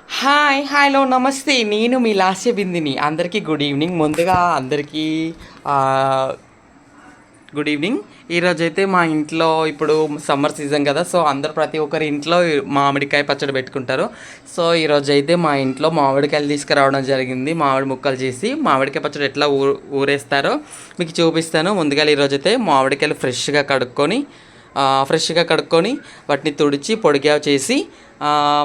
Hi hello నమస్తే నేను మీ లాస్య బిందిని అందరికీ గుడ్ ఈవినింగ్ ముందుగా అందరికీ ఆ, గుడ్ ఈవినింగ్. ఈరోజైతే మా ఇంట్లో ఇప్పుడు సమ్మర్ సీజన్ కదా, సో అందరు ప్రతి ఒక్కరి ఇంట్లో మామిడికాయ పచ్చడి పెట్టుకుంటారు. సో ఈరోజైతే మా ఇంట్లో మామిడికాయలు తీసుకురావడం జరిగింది. మామిడి ముక్కలు చేసి మామిడికాయ పచ్చడి ఎట్లా ఊరేస్తారో మీకు చూపిస్తాను. ముందుగా ఈరోజైతే మామిడికాయలు ఫ్రెష్గా కడుక్కొని వాటిని తుడిచి పొడిగా చేసి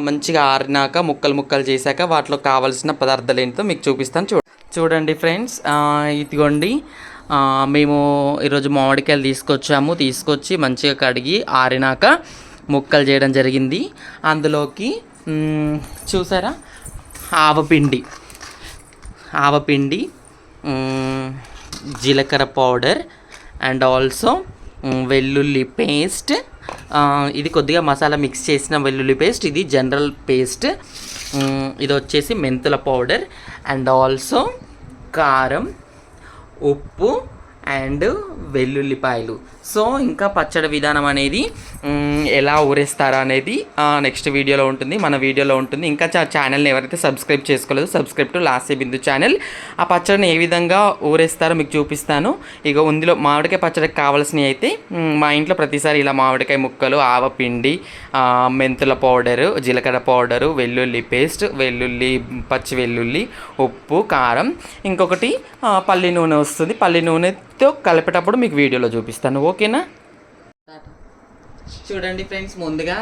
మంచిగా ఆరినాక ముక్కలు ముక్కలు చేశాక వాటిలో కావాల్సిన పదార్థాలు ఏంటో మీకు చూపిస్తాను. చూడండి ఫ్రెండ్స్, ఇదిగోండి. మేము ఈరోజు మామిడికాయలు తీసుకొచ్చి మంచిగా కడిగి ఆరినాక ముక్కలు చేయడం జరిగింది. అందులోకి చూసారా, ఆవపిండి, జీలకర్ర పౌడర్ అండ్ ఆల్సో వెల్లుల్లి పేస్ట్. ఇది కొద్దిగా మసాలా మిక్స్ చేసిన వెల్లుల్లి పేస్ట్, ఇది జనరల్ పేస్ట్. ఇది వచ్చేసి మెంతుల పౌడర్ అండ్ ఆల్సో కారం, ఉప్పు అండ్ వెల్లుల్లిపాయలు. సో ఇంకా పచ్చడి విధానం అనేది ఎలా ఊరేస్తారా అనేది నెక్స్ట్ వీడియోలో ఉంటుంది, మన వీడియోలో ఉంటుంది. ఇంకా ఛానల్ని ఎవరైతే సబ్స్క్రైబ్ చేసుకోలేదో subscribe to Lasya Bindu channel. ఆ పచ్చడిని ఏ విధంగా ఊరేస్తారో మీకు చూపిస్తాను. ఇక ఇందులో మామిడికాయ పచ్చడికి కావాల్సినవి అయితే మా ఇంట్లో ప్రతిసారి ఇలా మామిడికాయ ముక్కలు, ఆవపిండి, మెంతుల పౌడరు, జీలకర్ర పౌడరు, వెల్లుల్లి పేస్ట్, పచ్చి వెల్లుల్లి, ఉప్పు, కారం, ఇంకొకటి పల్లి నూనె వస్తుంది. పల్లి నూనెతో కలిపేటప్పుడు మీకు వీడియోలో చూపిస్తాను. ఓకేనా? చూడండి ఫ్రెండ్స్, ముందుగా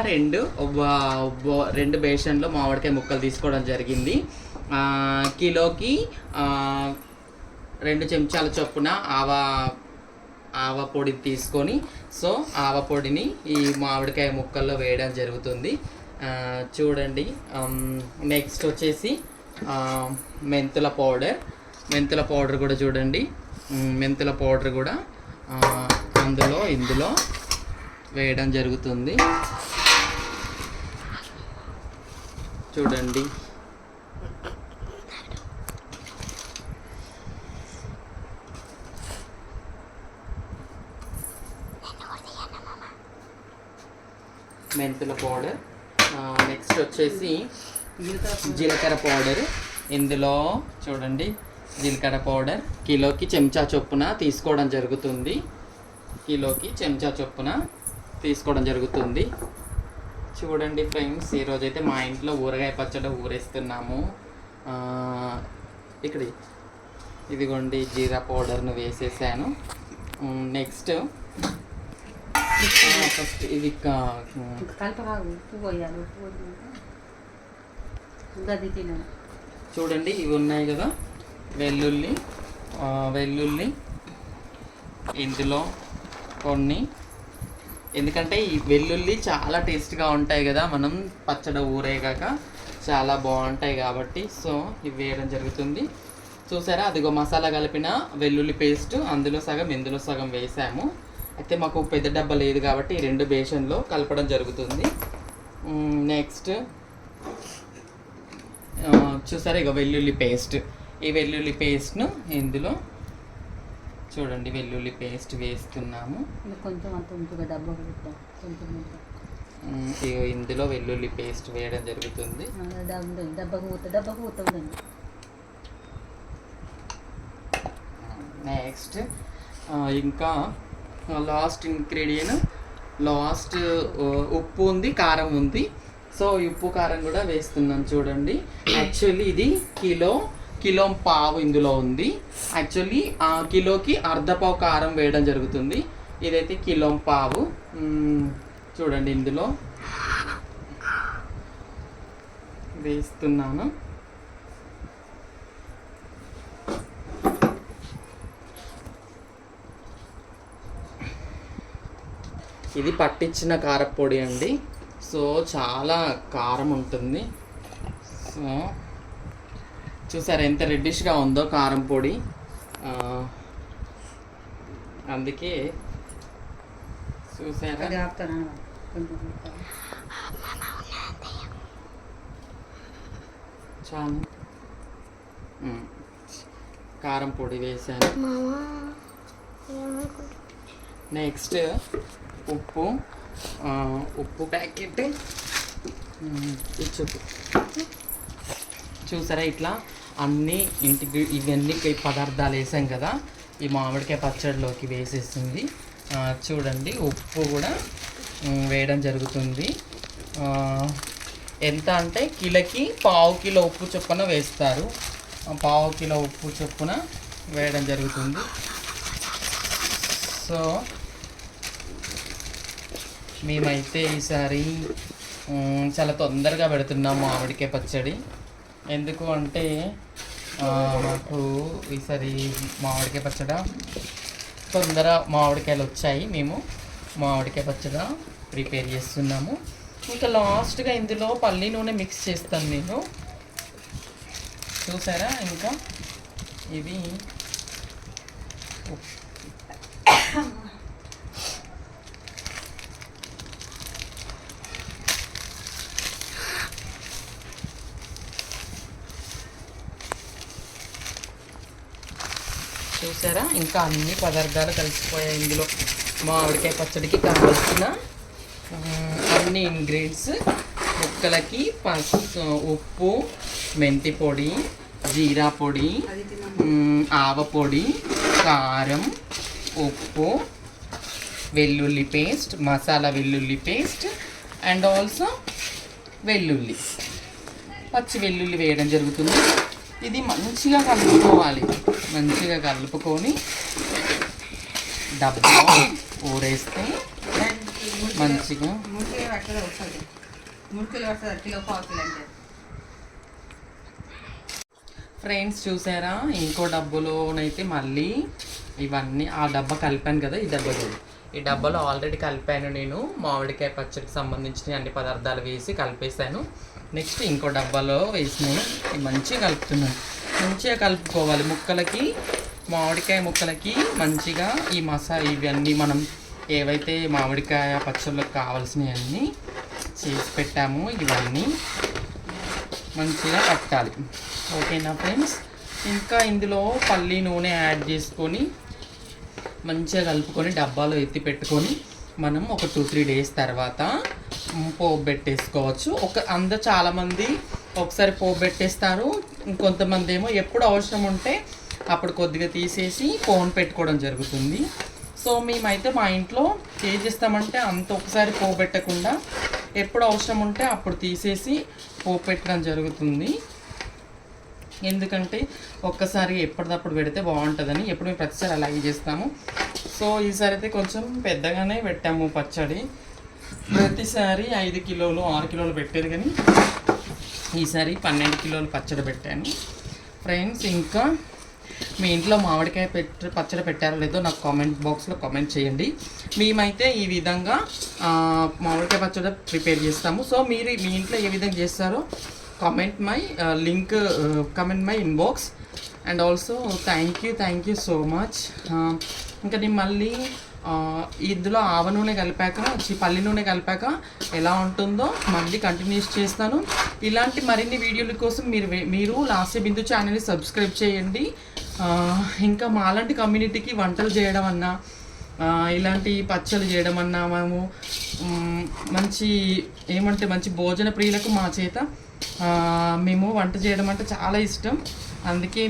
రెండు బేషన్లో మామిడికాయ ముక్కలు తీసుకోవడం జరిగింది. కిలోకి 2 చెంచాల చొప్పున ఆవ పొడి తీసుకొని, సో ఆవ పొడిని ఈ మామిడికాయ ముక్కల్లో వేయడం జరుగుతుంది. చూడండి. నెక్స్ట్ వచ్చేసి మెంతుల పౌడర్ కూడా చూడండి. మెంతుల పౌడర్ కూడా ఇందులో వేయడం జరుగుతుంది. చూడండి. మెంతుల పౌడర్. నెక్స్ట్ వచ్చేసి జీలకర్ర పౌడర్. ఇందులో చూడండి, జీలకర్ర పౌడర్ కిలోకి చెంచా చొప్పున తీసుకోవడం జరుగుతుంది. చూడండి ఫ్రెండ్స్, ఈరోజైతే మా ఇంట్లో ఊరగాయ పచ్చడి ఊరేస్తున్నాము. ఇక్కడ ఇదిగోండి, జీరా పౌడర్ను వేసేసాను. నెక్స్ట్ ఫస్ట్ ఇది చూడండి, ఇవి ఉన్నాయి కదా, వెల్లుల్లి ఇందులో కొన్ని, ఎందుకంటే ఈ వెల్లుల్లి చాలా టేస్ట్గా ఉంటాయి కదా, మనం పచ్చడి ఊరేగాక చాలా బాగుంటాయి కాబట్టి, సో ఇవి వేయడం జరుగుతుంది. చూసారా, అదిగో మసాలా కలిపిన వెల్లుల్లి పేస్ట్ అందులో సగం ఇందులో సగం వేసాము. అయితే మాకు పెద్ద డబ్బా లేదు కాబట్టి ఈ 2 బేషన్లో కలపడం జరుగుతుంది. నెక్స్ట్ చూసారా, ఇక వెల్లుల్లి పేస్ట్ను ఇందులో చూడండి, వెల్లుల్లి పేస్ట్ వేస్తున్నాము. ఇందులో వెల్లుల్లి పేస్ట్ వేయడం జరుగుతుంది. నెక్స్ట్ ఇంకా లాస్ట్ ఇంగ్రీడియంట్ ఉప్పు ఉంది, కారం ఉంది. సో ఉప్పు కారం కూడా వేస్తున్నాను. చూడండి, యాక్చువల్లీ ఇది కిలో పావు ఇందులో ఉంది. యాక్చువల్లీ కిలోకి అర్ధపావు కారం వేయడం జరుగుతుంది. ఇదైతే కిలో పావు. చూడండి, ఇందులో వేస్తున్నాను. ఇది పట్టించిన కారపొడి అండి. సో చాలా కారం ఉంటుంది. సో చూసారా ఎంత రెడ్డిష్గా ఉందో కారం పొడి, అందుకే చూసారా. చాలు, కారం పొడి వేసాను. నెక్స్ట్ ఉప్పు ప్యాకెట్ ఇచ్చు. చూసారా ఇట్లా అన్నీ ఇంటికి ఇవన్నీ పదార్థాలు వేసాం కదా, ఈ మామిడికాయ పచ్చడిలోకి వేసేసింది. చూడండి ఉప్పు కూడా వేయడం జరుగుతుంది. ఎంత అంటే కిలోకి పావు కిలో ఉప్పు చొప్పున వేస్తారు. పావు కిలో ఉప్పు చొప్పున వేయడం జరుగుతుంది. సో మేమైతే ఈసారి చాలా తొందరగా పెడుతున్నాము మామిడికాయ పచ్చడి. ఎందుకు అంటే మాకు ఈసారి మామిడికాయ పచ్చడి తొందర మామిడికాయలు వచ్చాయి, మేము మామిడికాయ పచ్చడి ప్రిపేర్ చేస్తున్నాము. ఇంకా లాస్ట్గా ఇందులో పల్లి నూనె మిక్స్ చేస్తాను నేను. చూసారా ఇంకా ఇది చూసారా ఇంకా అన్ని పదార్థాలు కలిసిపోయాయి ఇందులో. మామిడికాయ పచ్చడికి కావాల్సిన అన్ని ఇంగ్రీడియంట్స్ ముక్కలకి ఉప్పు, మెంతి పొడి, జీరా పొడి, ఆవ పొడి, కారం, ఉప్పు, వెల్లుల్లి పేస్ట్, మసాలా వెల్లుల్లి పేస్ట్ అండ్ ఆల్సో వెల్లుల్లి, పచ్చి వెల్లుల్లి వేయడం జరుగుతుంది. ఇది మంచిగా కలుపుకోవాలి. మంచిగా కలుపుకొని డబ్బాలో ఊరేస్తే మంచిగా ఫ్రెండ్స్ చూసారా ఇంకో డబ్బులోనైతే మళ్ళీ ఇవన్నీ ఆ డబ్బా కలిపాను కదా, ఈ డబ్బాలో ఆల్రెడీ కలిపాను నేను. మామిడికాయ పచ్చడికి సంబంధించిన అన్ని పదార్థాలు వేసి కలిపేసాను. నెక్స్ట్ ఇంకో డబ్బాలో వేసినాయి మంచిగా కలుపుతున్నాను. మంచిగా కలుపుకోవాలి ముక్కలకి, మామిడికాయ ముక్కలకి మంచిగా ఈ ఇవన్నీ మనం ఏవైతే మామిడికాయ పచ్చళ్ళకి కావాల్సినవి అన్నీ చేసి పెట్టాము, ఇవన్నీ మంచిగా పట్టాలి. ఓకేనా ఫ్రెండ్స్? ఇంకా ఇందులో పల్లి నూనె యాడ్ చేసుకొని మంచిగా కలుపుకొని డబ్బాలో ఎత్తి పెట్టుకొని మనం ఒక 2-3 డేస్ తర్వాత పోపు పెట్టేసుకోవచ్చు. అందరు చాలామంది ఒకసారి పోపు పెట్టేస్తారు, ఇంకొంతమంది ఏమో ఎప్పుడు అవసరం ఉంటే అప్పుడు కొద్దిగా తీసేసి పోన్ పెట్టుకోవడం జరుగుతుంది. సో మేమైతే మా ఇంట్లో ఏం చేస్తామంటే అంత ఒకసారి పోపు పెట్టకుండా ఎప్పుడు అవసరం ఉంటే అప్పుడు తీసేసి పోపు పెట్టడం జరుగుతుంది. ఎందుకంటే ఒక్కసారి ఎప్పటిదప్పుడు పెడితే బాగుంటుందని ఎప్పుడు మేము ప్రతిసారి అలాగే చేస్తాము. సో ఈసారి అయితే కొంచెం పెద్దగానే పెట్టాము పచ్చడి. ప్రతిసారి 5 కిలోలు 6 కిలోలు పెట్టేది, కానీ ఈసారి 12 కిలోలు పచ్చడి పెట్టాను ఫ్రెండ్స్. ఇంకా మీ ఇంట్లో మామిడికాయ పచ్చడి పెట్టారో లేదో నాకు కామెంట్ బాక్స్లో కామెంట్ చేయండి. మేమైతే ఈ విధంగా మామిడికాయ పచ్చడి ప్రిపేర్ చేస్తాము. సో మీరు మీ ఇంట్లో ఏ విధంగా చేస్తారో comment my inbox. And also thank you so much. ఇంకా నేను మళ్ళీ ఇందులో ఆవ నూనె కలిపాక పల్లి నూనె కలిపాక ఎలా ఉంటుందో మళ్ళీ కంటిన్యూస్ చేస్తాను. ఇలాంటి మరిన్ని వీడియోల కోసం మీరు లాస్య బిందు ఛానల్ని సబ్స్క్రైబ్ చేయండి. ఇంకా మాలాంటి కమ్యూనిటీకి వంటలు చేయడం అన్నా, ఇలాంటి పచ్చళ్ళు చేయడం అన్నా, మంచి భోజన ప్రియులకు మా చేత మేము వంట చేయడం అంటే చాలా ఇష్టం. అందుకే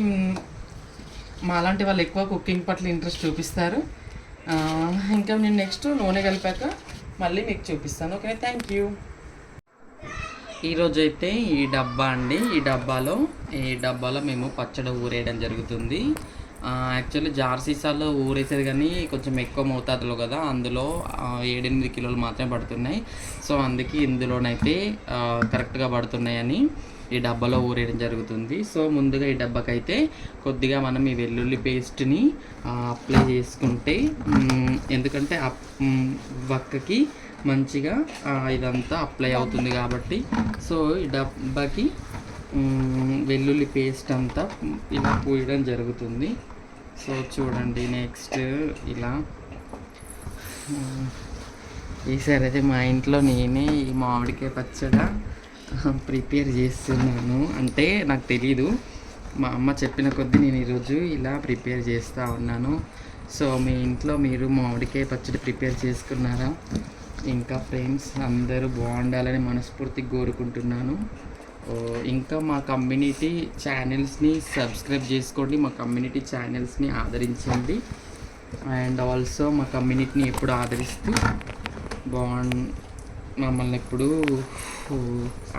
మాలాంటి వాళ్ళు ఎక్కువ కుకింగ్ పట్ల ఇంట్రెస్ట్ చూపిస్తారు. ఇంకా నేను నెక్స్ట్ నూనె కలిపాక మళ్ళీ మీకు చూపిస్తాను. Okay, thank you. ఈరోజు అయితే ఈ డబ్బాలో మేము పచ్చడి ఊరేయడం జరుగుతుంది. యాక్చువల్లీ జార్ సీసాలో ఊరేసేది కానీ కొంచెం ఎక్కువ మోతాదులో కదా, అందులో 7-8 కిలోలు మాత్రమే పడుతున్నాయి. సో అందుకే ఇందులోనైతే కరెక్ట్గా పడుతున్నాయని ఈ డబ్బాలో ఊరేయడం జరుగుతుంది. సో ముందుగా ఈ డబ్బాకైతే కొద్దిగా మనం ఈ వెల్లుల్లి పేస్ట్ని అప్లై చేసుకుంటే, ఎందుకంటే వక్కకి మంచిగా ఇదంతా అప్లై అవుతుంది కాబట్టి, సో ఈ డబ్బాకి వెల్లుల్లి పేస్ట్ అంతా ఇలా పూయడం జరుగుతుంది. సో చూడండి నెక్స్ట్ ఇలా ఈసారి అయితే మా ఇంట్లో నేనే ఈ మామిడికాయ పచ్చడి ప్రిపేర్ చేస్తున్నాను. అంటే నాకు తెలీదు, మా అమ్మ చెప్పిన కొద్దీ నేను ఈరోజు ఇలా ప్రిపేర్ చేస్తూ ఉన్నాను. సో మీ ఇంట్లో మీరు మామిడికాయ పచ్చడి ప్రిపేర్ చేసుకున్నారా? ఇంకా ఫ్రెండ్స్ అందరూ బాగుండాలని మనస్ఫూర్తిగా కోరుకుంటున్నాను. ఇంకా మా కమ్యూనిటీ ఛానల్స్ని సబ్స్క్రైబ్ చేసుకోండి, మా కమ్యూనిటీ ఛానల్స్ని ఆదరించండి. అండ్ ఆల్సో మా కమ్యూనిటీని ఎప్పుడు ఆదరిస్తూ మమ్మల్ని ఎప్పుడూ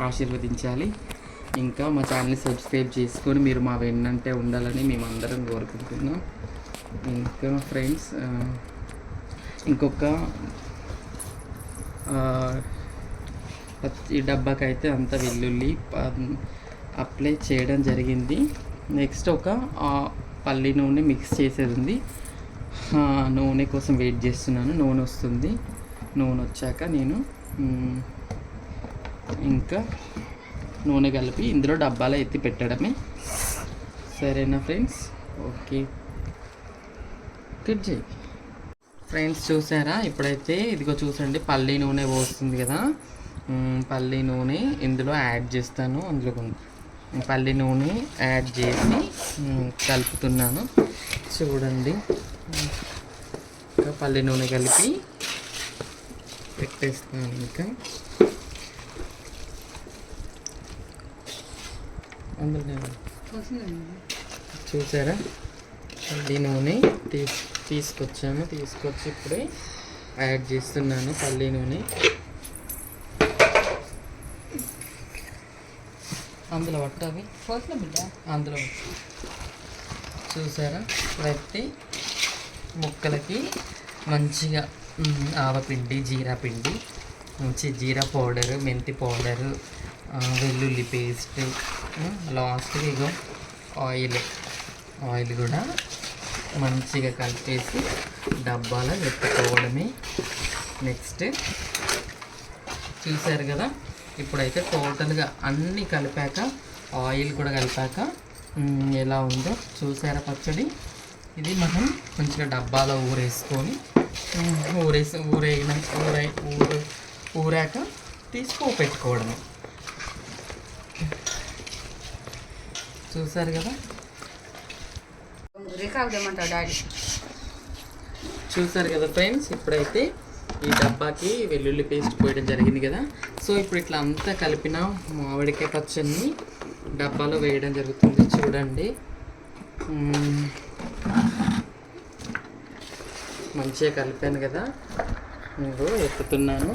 ఆశీర్వదించాలి. ఇంకా మా ఛానల్ని సబ్స్క్రైబ్ చేసుకొని మీరు మా వెన్నంటే ఉండాలని మేమందరం కోరుకుంటున్నాం. ఇంకా ఫ్రెండ్స్, ఇంకొక ఈ డబ్బాకైతే అంత వెల్లుల్లి అప్లై చేయడం జరిగింది. నెక్స్ట్ ఒక పల్లి నూనె మిక్స్ చేసేది ఉంది. నూనె కోసం వెయిట్ చేస్తున్నాను. నూనె వస్తుంది. నూనె వచ్చాక నేను ఇంకా నూనె కలిపి ఇందులో డబ్బాలో ఎత్తి పెట్టడమే. సరేనా ఫ్రెండ్స్? ఓకే, కట్ చేయి. ఫ్రెండ్స్ చూసారా, ఇప్పుడైతే ఇదిగో చూసండి, పల్లి నూనె పోస్తుంది కదా. పల్లి నూనె ఇందులో యాడ్ చేస్తాను. అందులో పల్లి నూనె యాడ్ చేసి కలుపుతున్నాను. చూడండి, ఇంకా పల్లి నూనె కలిపి పెట్టేస్తాను. ఇంకా అందులో చూసారా, పల్లి నూనె తీసుకొచ్చి ఇప్పుడే యాడ్ చేస్తున్నాను. పల్లి నూనె అందులో పట్టాలి, అందులో చూసారా. ఇప్పుడైతే ముక్కలకి మంచిగా ఆవపిండి, జీరా పిండి, జీరా పౌడరు, మెంతి పౌడరు, వెల్లుల్లి పేస్ట్, లాస్ట్గా ఇగో ఆయిల్ కూడా మంచిగా కలిపేసి డబ్బాలో ఎత్తుకోవడమే. నెక్స్ట్ చూసారు కదా, ఇప్పుడైతే టోటల్గా అన్నీ కలిపాక, ఆయిల్ కూడా కలిపాక ఎలా ఉందో చూసారా పచ్చడి. ఇది మనం మంచిగా డబ్బాలో ఊరాక పెట్టుకోవడమే. చూసారు కదా, చూసారు కదా ఫ్రెండ్స్. ఇప్పుడైతే ఈ డబ్బాకి వెల్లుల్లి పేస్ట్ పోయడం జరిగింది కదా. సో ఇప్పుడు ఇట్లా అంతా కలిపిన మామిడికాయ పచ్చడిని డబ్బాలో వేయడం జరుగుతుంది. చూడండి, మంచిగా కలిపాను కదా. నేను ఎత్తుతున్నాను.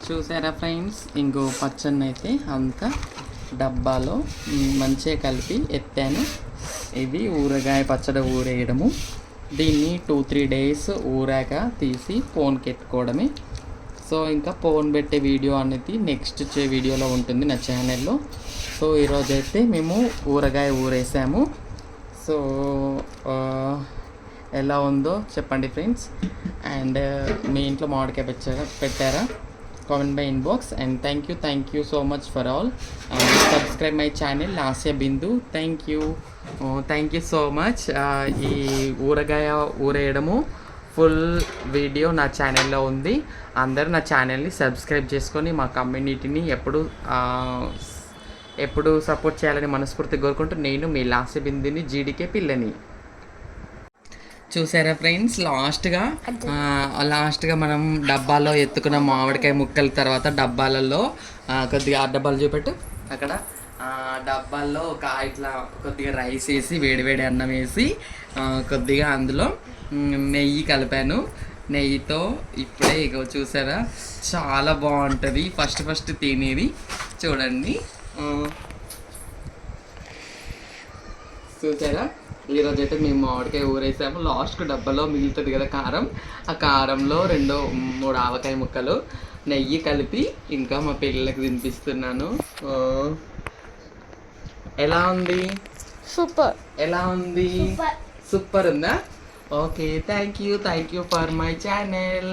చూసారా ఫ్రెండ్స్, ఇంకో పచ్చడిని అయితే అంతా డబ్బాలో మంచిగా కలిపి ఎత్తాను. ఇది ఊరగాయ పచ్చడి ఊరేయడము. దీన్ని 2-3 డేస్ ఊరాక తీసి పోన్కి ఎత్తుకోవడమే. సో ఇంకా పోన్ పెట్టే వీడియో అనేది నెక్స్ట్ వచ్చే వీడియోలో ఉంటుంది నా ఛానల్లో. సో ఈరోజైతే మేము ఊరగాయ ఊరేసాము. సో ఎలా ఉందో చెప్పండి ఫ్రెండ్స్. అండ్ మీ ఇంట్లో మామిడికాయ పెట్టారా? Comment by inbox. And thank you so much for all. Subscribe my channel Lasya Bindu. Thank you so much. ఈ ఊరగాయ ఊరేయడము ఫుల్ వీడియో నా ఛానల్లో ఉంది. అందరూ నా ఛానల్ని సబ్స్క్రైబ్ చేసుకొని మా కమ్యూనిటీని ఎప్పుడు సపోర్ట్ చేయాలని మనస్ఫూర్తిగా కోరుకుంటూ నేను మీ లాస్య బిందుని జీడికే పిల్లని. చూసారా ఫ్రెండ్స్, లాస్ట్గా మనం డబ్బాలో ఎత్తుకున్న మామిడికాయ ముక్కల తర్వాత డబ్బాలలో కొద్దిగా డబ్బాలు చూపెట్టు. అక్కడ డబ్బాల్లో ఇట్లా కొద్దిగా రైస్ వేసి వేడివేడి అన్నం వేసి కొద్దిగా అందులో నెయ్యి కలిపాను. నెయ్యితో ఇప్పుడే ఇక చూసారా, చాలా బాగుంటుంది. ఫస్ట్ తినేది చూడండి. చూసారా, ఈరోజు అయితే మేము మామిడికాయ ఊరేసాము. లాస్ట్కు డబ్బాలో మిగులుతుంది కదా కారం, ఆ కారంలో 2-3 ఆవకాయ ముక్కలు నెయ్యి కలిపి ఇంకా మా పిల్లలకు తినిపిస్తున్నాను. ఎలా ఉంది? సూపర్. ఎలా ఉంది? సూపర్ ఉందా? Okay, thank you for my channel.